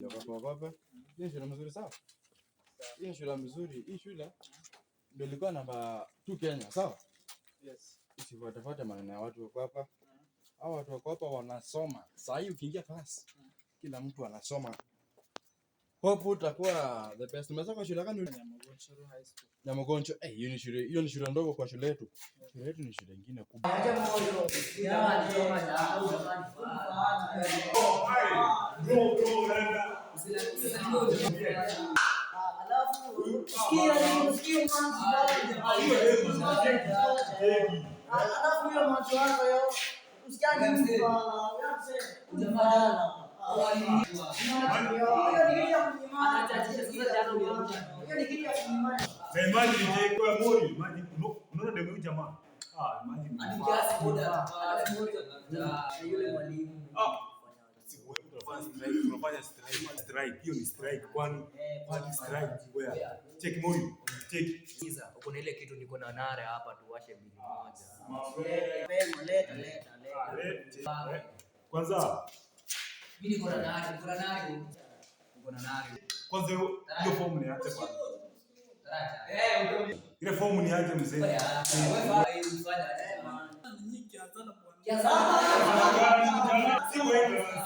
Baba. Hii shule mzuri sawa? Hii shule mzuri. Hii shule ndio ilikuwa namba 2 Kenya, sawa? Yes. Usifuate maneno ya watu wako hapa. Hao watu wako hapa wanasoma. Sasa hii ukiingia class, kila mtu anasoma. Hope utakuwa the best. Umesoma shule gani? Nyamogoncho High School. Nyamogoncho. Hiyo ni shule ndogo kwa shule yetu. Shule yetu ni shule nyingine kubwa. Tunafanya strike. Hiyo ni strike kwani strike wewe. Check moyo. Check. Sikiza, uko na ile kitu niko na nare hapa tuwashe bili moja. Leta. Kwanza Mimi niko na nare. Niko na nare. Kwanza hiyo fomu ni acha kwanza. Ile fomu ni aje mzee. Wewe unafanya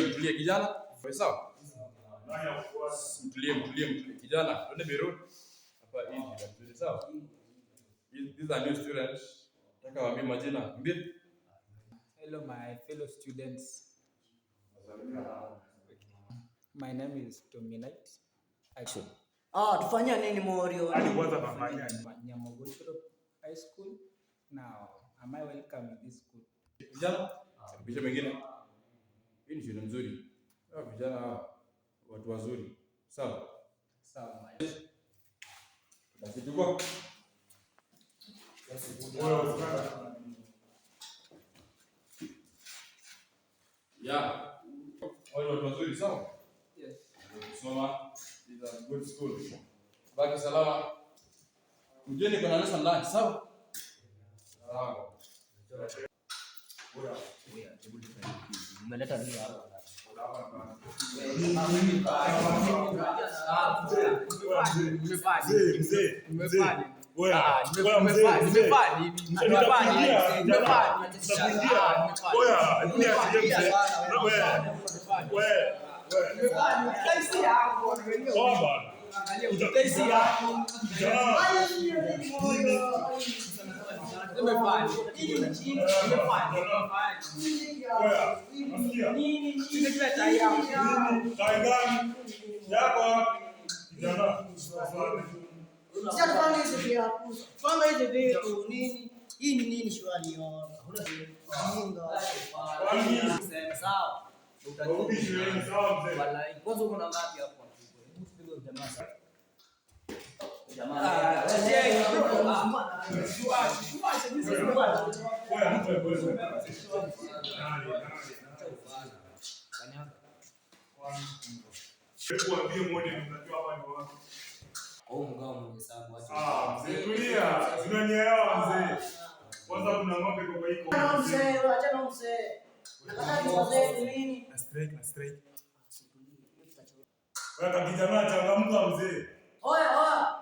Mtulie kijana. Sawa? Mtulie kijana. Twende biro. Hapa hii ndio sawa? These are new students. Nataka waambie majina. Mbili. Hello my fellow students. My name is Dominite. Action. tufanya nini Morio? Hadi kwanza tafanya Nyamogoncho High School. Now, am I welcome in this school? Vijana, bisha mengine. Hii ni shule nzuri. Vijana watu wazuri. Sawa? Sawa. Tunachukua. Wale watu wazuri, sawa? Yes. Soma. Is a good school. Baki salama. Mjeni kuna lesson lunch, sawa? Sawa. Umeleta nini hapa? Hii ni nini shwari yo? Sawa. Kwanza uko na ngapi hapo? Wewe kijana changamka mzee. Oya.